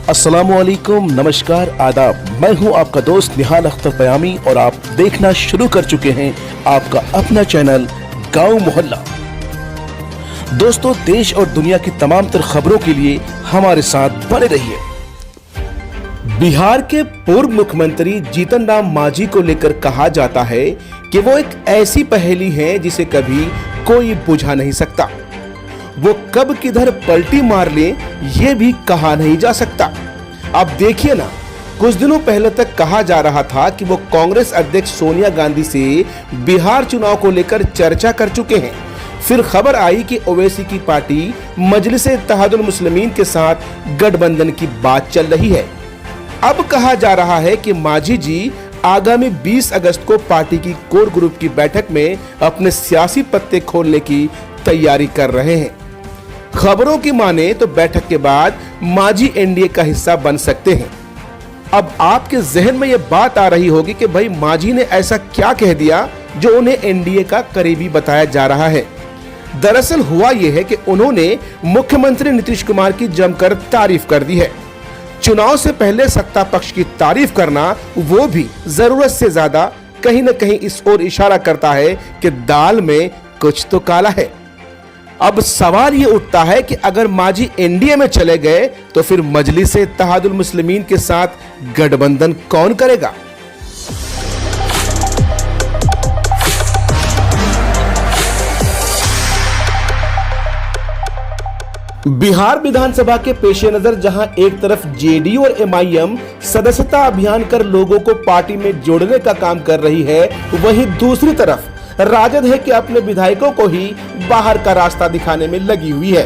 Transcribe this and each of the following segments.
अस्सलामुअलैकुम, नमस्कार, आदाब। मैं हूं आपका दोस्त निहाल अख्तर पयामी और आप देखना शुरू कर चुके हैं आपका अपना चैनल गांव मोहल्ला। दोस्तों, देश और दुनिया की तमाम तर खबरों के लिए हमारे साथ बने रहिए। बिहार के पूर्व मुख्यमंत्री जीतन राम मांझी को लेकर कहा जाता है कि वो एक ऐसी पहेली है जिसे कभी कोई बुझा नहीं सकता। वो कब किधर पलटी मार ले ये भी कहा नहीं जा सकता। अब देखिए ना, कुछ दिनों पहले तक कहा जा रहा था कि वो कांग्रेस अध्यक्ष सोनिया गांधी से बिहार चुनाव को लेकर चर्चा कर चुके हैं। फिर खबर आई कि ओवैसी की पार्टी मजलिस-ए-इत्तेहादुल मुस्लिमीन के साथ गठबंधन की बात चल रही है। अब कहा जा रहा है कि मांझी जी आगामी 20 अगस्त को पार्टी की कोर ग्रुप की बैठक में अपने सियासी पत्ते खोलने की तैयारी कर रहे हैं। खबरों की माने तो बैठक के बाद मांझी एनडीए का हिस्सा बन सकते हैं। अब आपके जहन में यह बात आ रही होगी कि भाई मांझी ने ऐसा क्या कह दिया जो उन्हें एनडीए का करीबी बताया जा रहा है। दरअसल हुआ यह है कि उन्होंने मुख्यमंत्री नीतीश कुमार की जमकर तारीफ कर दी है। चुनाव से पहले सत्ता पक्ष की तारीफ करना, वो भी जरूरत से ज्यादा, कहीं न कहीं इस ओर इशारा करता है कि दाल में कुछ तो काला है। अब सवाल ये उठता है कि अगर मांझी एनडीए में चले गए तो फिर मजलिस-ए-इत्तेहादुल मुस्लिमीन के साथ गठबंधन कौन करेगा? बिहार विधानसभा के पेश नजर जहां एक तरफ जेडीयू और एमआईएम सदस्यता अभियान कर लोगों को पार्टी में जोड़ने का काम कर रही है, वहीं दूसरी तरफ राजद है कि अपने विधायकों को ही बाहर का रास्ता दिखाने में लगी हुई है।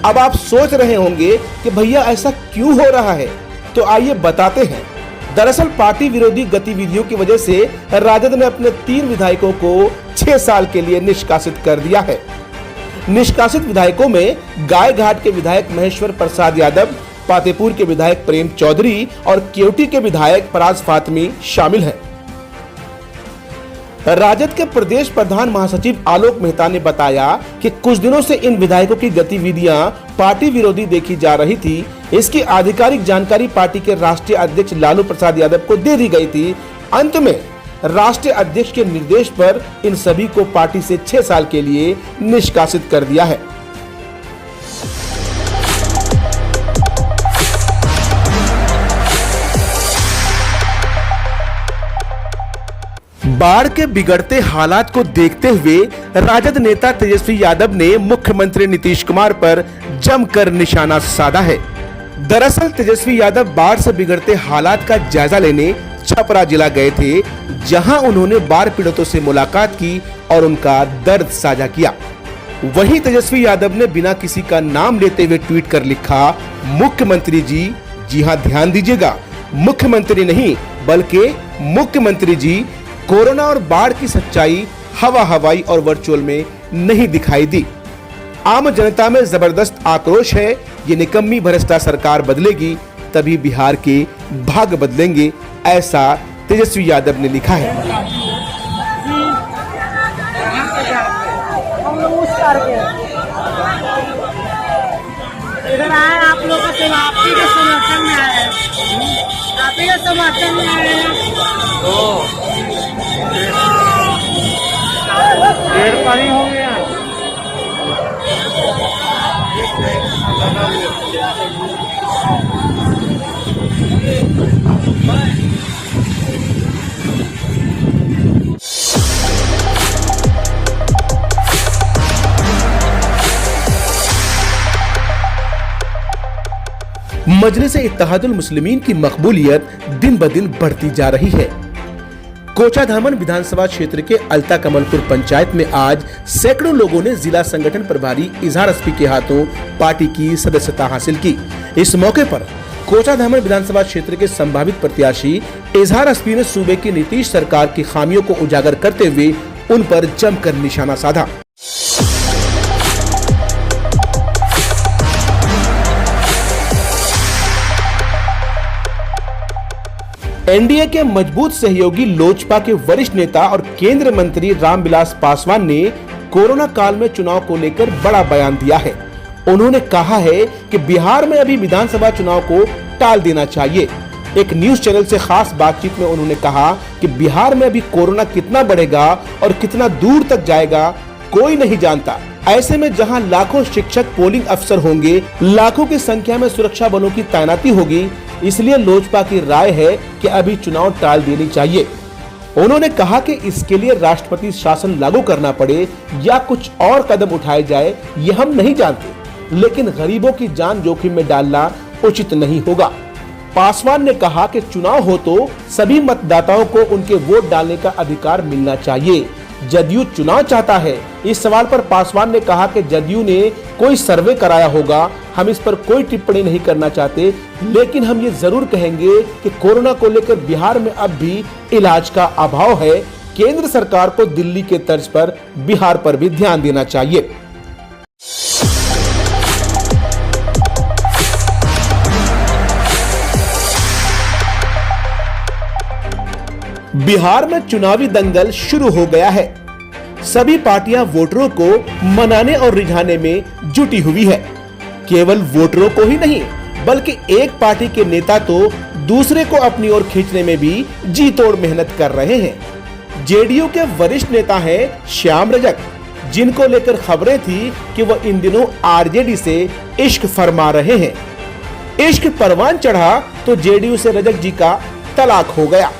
अब आप सोच रहे होंगे कि भैया ऐसा क्यों हो रहा है, तो आइए बताते हैं। दरअसल पार्टी विरोधी गतिविधियों की वजह से राजद ने अपने 3 विधायकों को 6 साल के लिए निष्कासित कर दिया है। निष्कासित विधायकों में गायघाट के विधायक महेश्वर प्रसाद यादव, पातेपुर के विधायक प्रेम चौधरी और केवटी के विधायक फराज फातमी शामिल हैं। राजद के प्रदेश प्रधान महासचिव आलोक मेहता ने बताया कि कुछ दिनों से इन विधायकों की गतिविधियां पार्टी विरोधी देखी जा रही थी। इसकी आधिकारिक जानकारी पार्टी के राष्ट्रीय अध्यक्ष लालू प्रसाद यादव को दे दी गई थी। अंत में राष्ट्रीय अध्यक्ष के निर्देश पर इन सभी को पार्टी से 6 साल के लिए निष्कासित कर दिया है। बाढ़ के बिगड़ते हालात को देखते हुए राजद नेता तेजस्वी यादव ने मुख्यमंत्री नीतीश कुमार पर जमकर निशाना साधा है। दरअसल तेजस्वी यादव बाढ़ से बिगड़ते हालात का जायजा लेने छपरा जिला गए थे, जहां उन्होंने बाढ़ पीड़ितों से मुलाकात की और उनका दर्द साझा किया। वहीं तेजस्वी यादव ने बिना किसी का नाम लेते हुए ट्वीट कर लिखा, मुख्यमंत्री जी हां, ध्यान दीजिएगा, मुख्यमंत्री नहीं बल्कि मुख्यमंत्री जी, कोरोना और बाढ़ की सच्चाई हवाई और वर्चुअल में नहीं दिखाई दी। आम जनता में जबरदस्त आक्रोश है। ये निकम्मी भ्रष्टा सरकार बदलेगी तभी बिहार के भाग बदलेंगे, ऐसा तेजस्वी यादव ने लिखा है। इधर आए आप लोगों के आपकी के समर्थन में आए, आप ही के समर्थन में आए ढेर पानी हो गया। मजलिस-ए-इत्तेहादुल मुस्लिमीन की मकबूलियत दिन ब दिन बढ़ती जा रही है। कोचाधामन विधानसभा क्षेत्र के अलता कमलपुर पंचायत में आज सैकड़ों लोगों ने जिला संगठन प्रभारी इजहार अस्पी के हाथों पार्टी की सदस्यता हासिल की। इस मौके पर कोचाधामन विधानसभा क्षेत्र के संभावित प्रत्याशी इजहार अस्पी ने सूबे की नीतीश सरकार की खामियों को उजागर करते हुए उन पर जमकर निशाना साधा। एनडीए के मजबूत सहयोगी लोजपा के वरिष्ठ नेता और केंद्रीय मंत्री रामविलास पासवान ने कोरोना काल में चुनाव को लेकर बड़ा बयान दिया है। उन्होंने कहा है कि बिहार में अभी विधानसभा चुनाव को टाल देना चाहिए। एक न्यूज चैनल से खास बातचीत में उन्होंने कहा कि बिहार में अभी कोरोना कितना बढ़ेगा और कितना दूर तक जाएगा कोई नहीं जानता। ऐसे में जहां लाखों शिक्षक पोलिंग अफसर होंगे, लाखों की संख्या में सुरक्षा बलों की तैनाती होगी, इसलिए लोजपा की राय है कि अभी चुनाव टाल देनी चाहिए। उन्होंने कहा कि इसके लिए राष्ट्रपति शासन लागू करना पड़े या कुछ और कदम उठाए जाए, ये हम नहीं जानते, लेकिन गरीबों की जान जोखिम में डालना उचित नहीं होगा। पासवान ने कहा कि चुनाव हो तो सभी मतदाताओं को उनके वोट डालने का अधिकार मिलना चाहिए। जदयू चुनाव चाहता है। इस सवाल पर पासवान ने कहा कि जदयू ने कोई सर्वे कराया होगा, हम इस पर कोई टिप्पणी नहीं करना चाहते, लेकिन हम ये जरूर कहेंगे कि कोरोना को लेकर बिहार में अब भी इलाज का अभाव है। केंद्र सरकार को दिल्ली के तर्ज पर बिहार पर भी ध्यान देना चाहिए। बिहार में चुनावी दंगल शुरू हो गया है। सभी पार्टियां वोटरों को मनाने और रिझाने में जुटी हुई है। केवल वोटरों को ही नहीं, बल्कि एक पार्टी के नेता तो दूसरे को अपनी ओर खींचने में भी जी तोड़ मेहनत कर रहे हैं। जेडीयू के वरिष्ठ नेता हैं श्याम रजक, जिनको लेकर खबरें थी कि वह इन दिनों आरजेडी से इश्क फरमा रहे हैं। इश्क परवान चढ़ा तो जेडीयू से रजक जी का तलाक हो गया।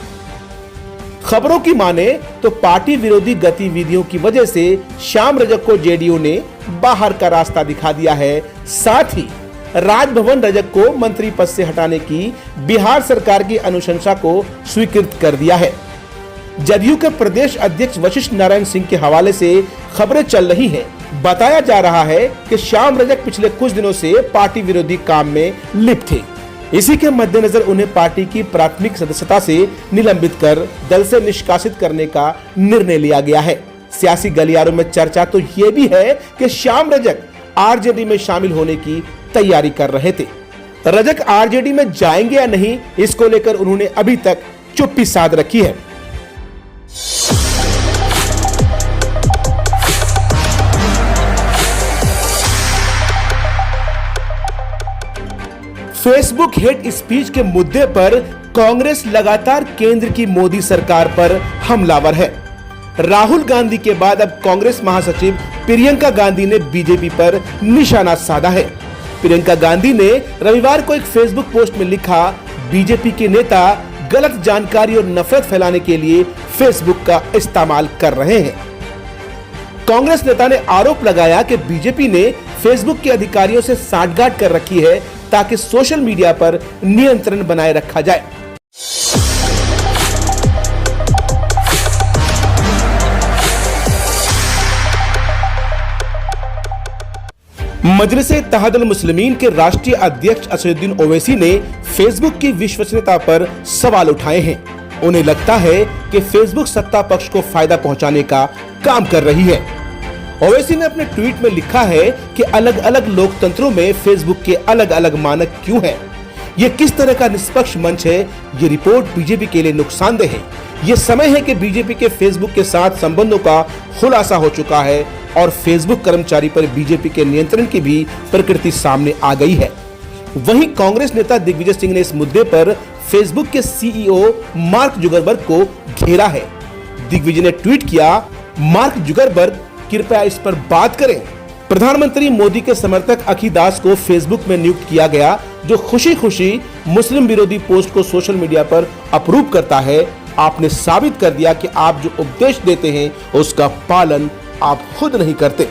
खबरों की माने तो पार्टी विरोधी गतिविधियों की वजह से श्याम रजक को जेडीयू ने बाहर का रास्ता दिखा दिया है। साथ ही राजभवन रजक को मंत्री पद से हटाने की बिहार सरकार की अनुशंसा को स्वीकृत कर दिया है। जदयू के प्रदेश अध्यक्ष वशिष्ठ नारायण सिंह के हवाले से खबरें चल रही हैं। बताया जा रहा है कि श्याम रजक पिछले कुछ दिनों से पार्टी विरोधी काम में लिप्त थे। इसी के मद्देनजर उन्हें पार्टी की प्राथमिक सदस्यता से निलंबित कर दल से निष्कासित करने का निर्णय लिया गया है। सियासी गलियारों में चर्चा तो ये भी है कि श्याम रजक आरजेडी में शामिल होने की तैयारी कर रहे थे। रजक आरजेडी में जाएंगे या नहीं, इसको लेकर उन्होंने अभी तक चुप्पी साध रखी है। फेसबुक हेट स्पीच के मुद्दे पर कांग्रेस लगातार केंद्र की मोदी सरकार पर हमलावर है। राहुल गांधी के बाद अब कांग्रेस महासचिव प्रियंका गांधी ने बीजेपी पर निशाना साधा है। प्रियंका गांधी ने रविवार को एक फेसबुक पोस्ट में लिखा, बीजेपी के नेता गलत जानकारी और नफरत फैलाने के लिए फेसबुक का इस्तेमाल कर रहे हैं। कांग्रेस नेता ने आरोप लगाया कि बीजेपी ने फेसबुक के अधिकारियों से सांठगांठ कर रखी है ताकि सोशल मीडिया पर नियंत्रण बनाए रखा जाए। मजलिस-ए-इत्तेहादुल मुस्लिमीन के राष्ट्रीय अध्यक्ष असदुद्दीन ओवैसी ने फेसबुक की विश्वसनीयता पर सवाल उठाए हैं। उन्हें लगता है कि फेसबुक सत्ता पक्ष को फायदा पहुंचाने का काम कर रही है। ओवैसी ने अपने ट्वीट में लिखा है कि अलग अलग लोकतंत्रों में फेसबुक के अलग अलग मानक क्यों हैं? ये किस तरह का निष्पक्ष मंच है? ये रिपोर्ट बीजेपी के लिए नुकसानदेह है। ये समय है कि बीजेपी के फेसबुक के साथ संबंधों का खुलासा हो चुका है और फेसबुक कर्मचारी पर बीजेपी के नियंत्रण की भी प्रकृति सामने आ गई है। वहीं कांग्रेस नेता दिग्विजय सिंह ने इस मुद्दे पर फेसबुक के सीईओ मार्क जुकरबर्ग को घेरा है। दिग्विजय ने ट्वीट किया, मार्क जुकरबर्ग कृपया इस पर बात करें। प्रधानमंत्री मोदी के समर्थक अखी दास को फेसबुक में नियुक्त किया गया, जो खुशी खुशी मुस्लिम विरोधी पोस्ट को सोशल मीडिया पर अप्रूव करता है। आपने साबित कर दिया कि आप जो उपदेश देते हैं उसका पालन आप खुद नहीं करते।